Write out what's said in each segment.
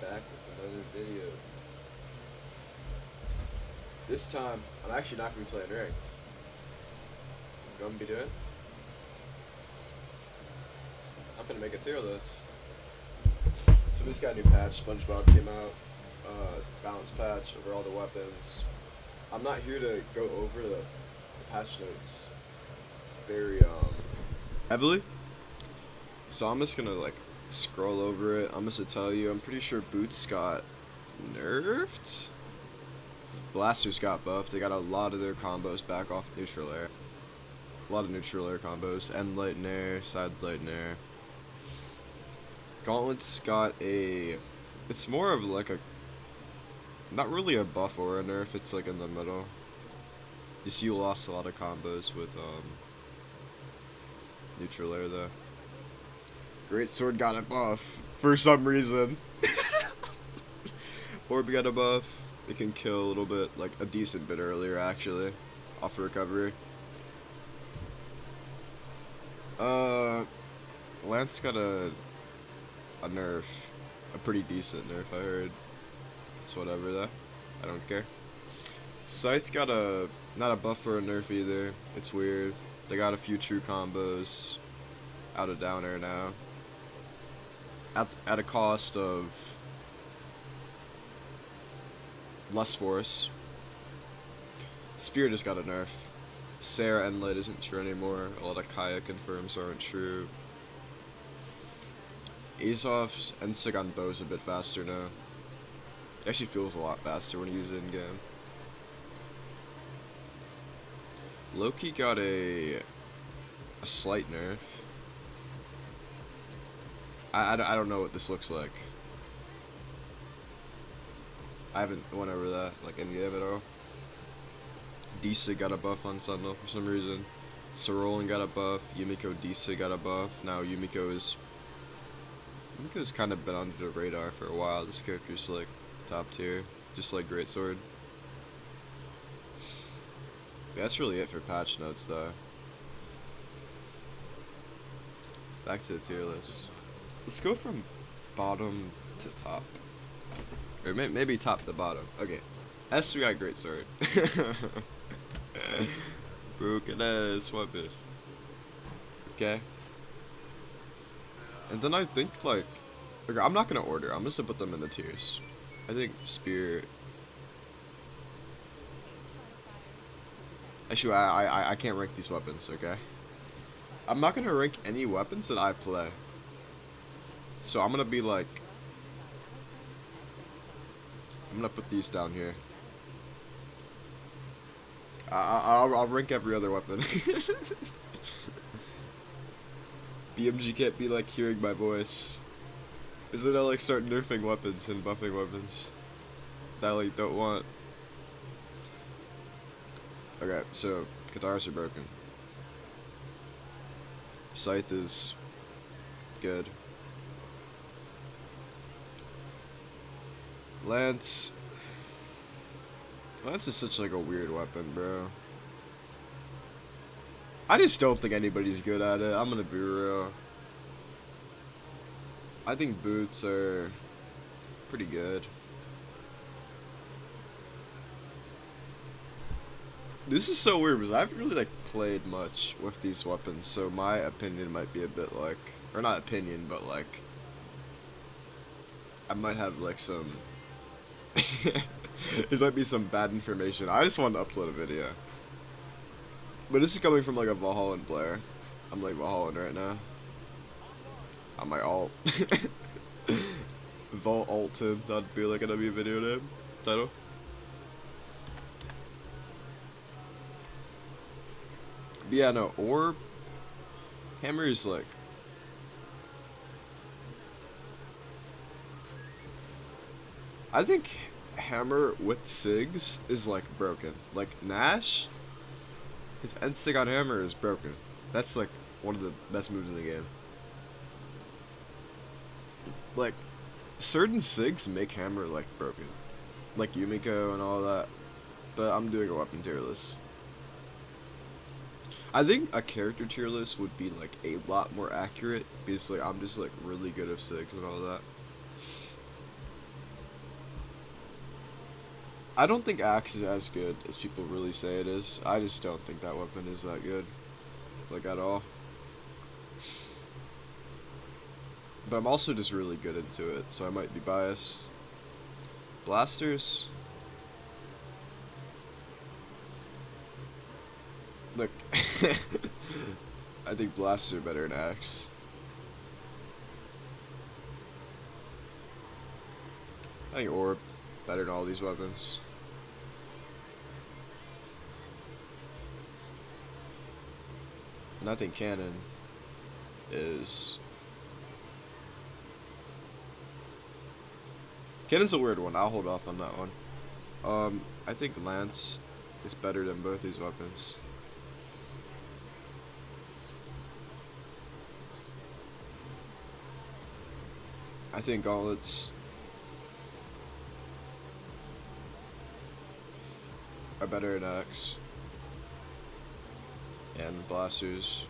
Back with another video. This time, I'm actually not going to be playing ranked. You know what I'm going to be doing? I'm going to make a tier list. So we just got a new patch. SpongeBob came out. Balance patch over all the weapons. I'm not here to go over the patch notes very heavily. So I'm just going to like scroll over it. I'm just going to tell you, I'm pretty sure Boots got nerfed. Blasters got buffed. They got a lot of their combos back off neutral air. A lot of neutral air combos. End light and air, side light and air. Gauntlets got a... It's more of like a... Not really a buff or a nerf, it's like in the middle. You see you lost a lot of combos with neutral air though. Great Sword got a buff for some reason. Orb got a buff. It can kill a little bit, like a decent bit earlier actually, off recovery. Lance got a nerf, a pretty decent nerf I heard. It's whatever though, I don't care. Scythe got a, not a buff or a nerf either, it's weird. They got a few true combos out of down air now. At a cost of less force. Spear just got a nerf. Sarah and Light isn't true anymore. A lot of Kaya confirms aren't true. Azov's Ensig on bow's a bit faster now. It actually feels a lot faster when you use it in game. Loki got a slight nerf. I don't know what this looks like. I haven't went over that, like, in game at all. Disa got a buff on Sentinel for some reason. Sorolin got a buff. Yumiko Disa got a buff. Now Yumiko's kind of been under the radar for a while. This character's, like, top tier. Just like Greatsword. Yeah, that's really it for patch notes, though. Back to the tier list. Let's go from bottom to top. Or maybe top to bottom. Okay. S, we got Greatsword. Broken ass weapon. Okay. And then I think, like... Okay, I'm not gonna order. I'm just gonna put them in the tiers. I think Spear... Actually, I can't rank these weapons, okay? I'm not gonna rank any weapons that I play. So I'm gonna be like... I'm gonna put these down here. I'll rank every other weapon. BMG can't be like hearing my voice. Isn't I like start nerfing weapons and buffing weapons that I like don't want. Okay, so Kataras are broken. Scythe is good. Lance is such like a weird weapon, bro. I just don't think anybody's good at it. I'm gonna be real. I think boots are pretty good. This is so weird because I haven't really like played much with these weapons, so my opinion might be a bit like, or not opinion, but like I might have like some it might be some bad information. I just wanted to upload a video. But this is coming from like a Valhallan player. I'm like Valhallan right now. On my alt. Val Alton, that'd be like a W video name. Title. But yeah, no, Orb. Hammer is like... I think Hammer with Sigs is like broken. Like Nash, his end Sig on Hammer is broken. That's like one of the best moves in the game. Like certain Sigs make Hammer like broken, like Yumiko and all that. But I'm doing a weapon tier list. I think a character tier list would be like a lot more accurate because like I'm just like really good at Sigs and all that. I don't think axe is as good as people really say it is. I just don't think that weapon is that good, like at all. But I'm also just really good into it, so I might be biased. Blasters. Look, I think blasters are better than axe. I think orb better than all these weapons. And I think cannon is... Cannon's a weird one. I'll hold off on that one. I think lance is better than both these weapons. I think gauntlets are better than axe. And blasters.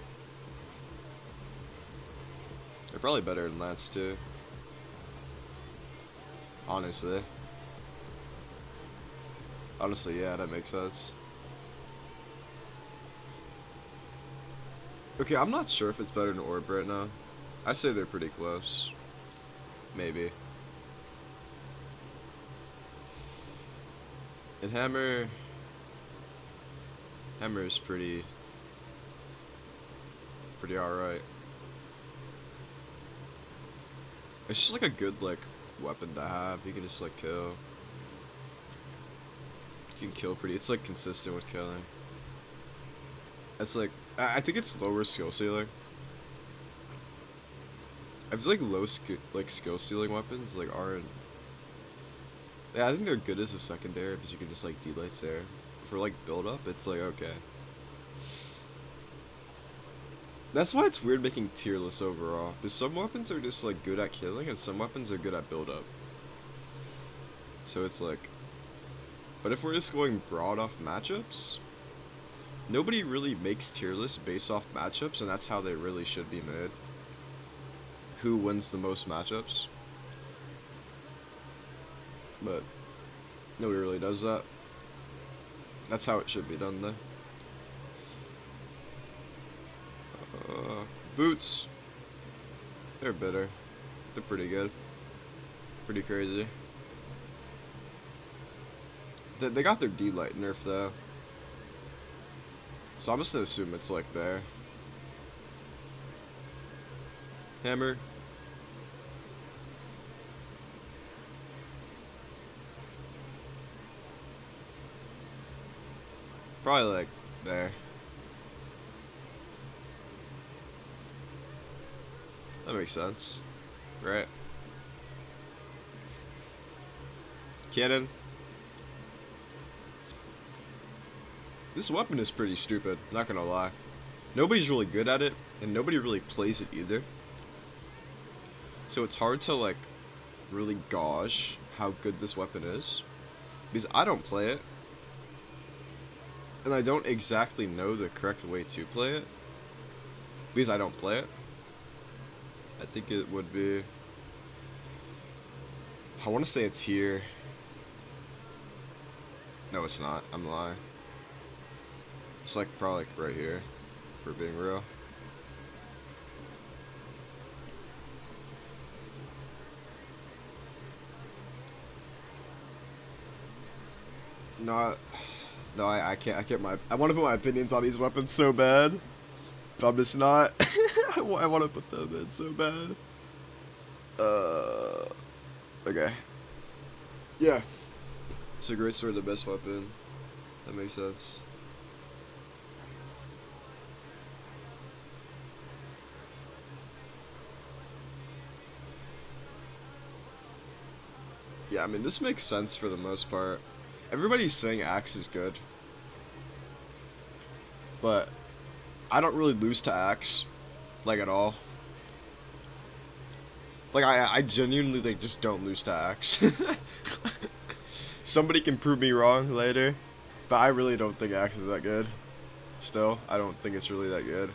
They're probably better than lance too. Honestly. Honestly, yeah, that makes sense. Okay, I'm not sure if it's better than orb right now. I say they're pretty close. Maybe. And hammer is pretty alright. It's just like a good like weapon to have. You can just like kill. You can kill pretty. It's like consistent with killing. It's like I think it's lower skill ceiling. I feel like low skill ceiling weapons like aren't. Yeah, I think they're good as a secondary because you can just like delights there. For like build up, it's like okay. That's why it's weird making tier lists overall. Because some weapons are just like good at killing and some weapons are good at build up. So it's like, but if we're just going broad off matchups, nobody really makes tier lists based off matchups, and that's how they really should be made. Who wins the most matchups? But nobody really does that. That's how it should be done though. Boots. They're better. They're pretty good. Pretty crazy. They got their D-Light nerf though. So I'm just gonna assume it's like there. Hammer. Probably like there. That makes sense, right? Cannon. This weapon is pretty stupid, not gonna lie. Nobody's really good at it, and nobody really plays it either. So it's hard to like really gauge how good this weapon is. Because I don't play it. And I don't exactly know the correct way to play it. Because I don't play it. I think it would be... I want to say it's here. No, it's not. I'm lying. It's like probably like right here, for being real. No, I can't. I want to put my opinions on these weapons so bad, but I'm just not. I want to put them in so bad. Okay. Yeah. So great sword, the best weapon. That makes sense. Yeah, I mean, this makes sense for the most part. Everybody's saying axe is good. But I don't really lose to axe, like, at all. Like, I genuinely, like, just don't lose to axe. Somebody can prove me wrong later, but I really don't think axe is that good. Still, I don't think it's really that good.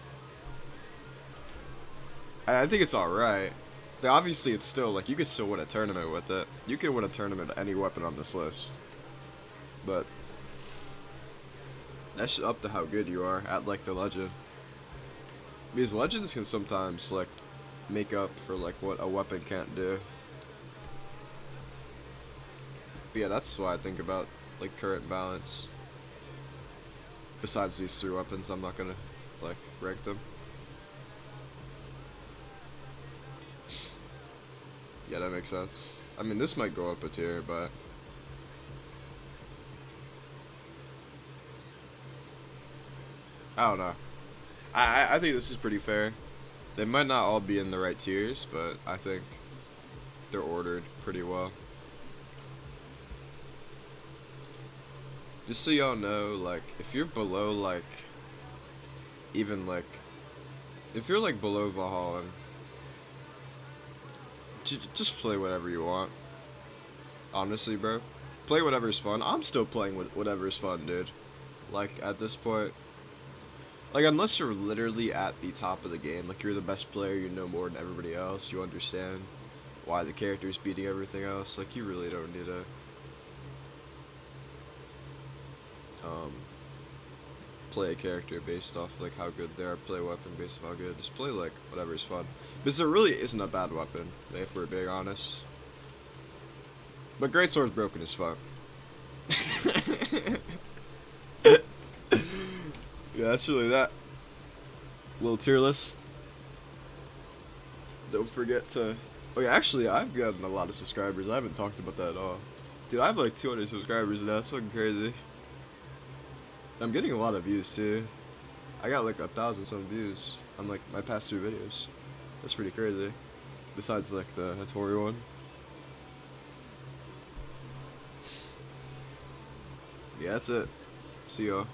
I think it's alright. Obviously, it's still, like, you could still win a tournament with it. You can win a tournament with any weapon on this list. But that's up to how good you are at like the legend. Because legends can sometimes like make up for like what a weapon can't do. But yeah, that's why I think about like current balance. Besides these 3 weapons, I'm not gonna like rank them. Yeah, that makes sense. I mean, this might go up a tier, but I don't know. I think this is pretty fair. They might not all be in the right tiers, but I think they're ordered pretty well. Just so y'all know, like, if you're below, like, even, like, if you're, like, below Valhallan, just play whatever you want. Honestly, bro. Play whatever's fun. I'm still playing whatever's fun, dude. Like, at this point, like, unless you're literally at the top of the game, like, you're the best player, you know more than everybody else, you understand why the character's beating everything else, like, you really don't need to, play a character based off, like, how good they are, play a weapon based off how good, just play, like, whatever's fun. Because there really isn't a bad weapon, if we're being honest. But Greatsword's broken as fuck. Yeah, that's really that. Little tier list. Don't forget to... Oh yeah, actually, I've gotten a lot of subscribers. I haven't talked about that at all. Dude, I have like 200 subscribers now. That's fucking crazy. I'm getting a lot of views too. I got like 1,000 some views on like my past 2 videos. That's pretty crazy. Besides like the hattori one. Yeah, that's it. See y'all.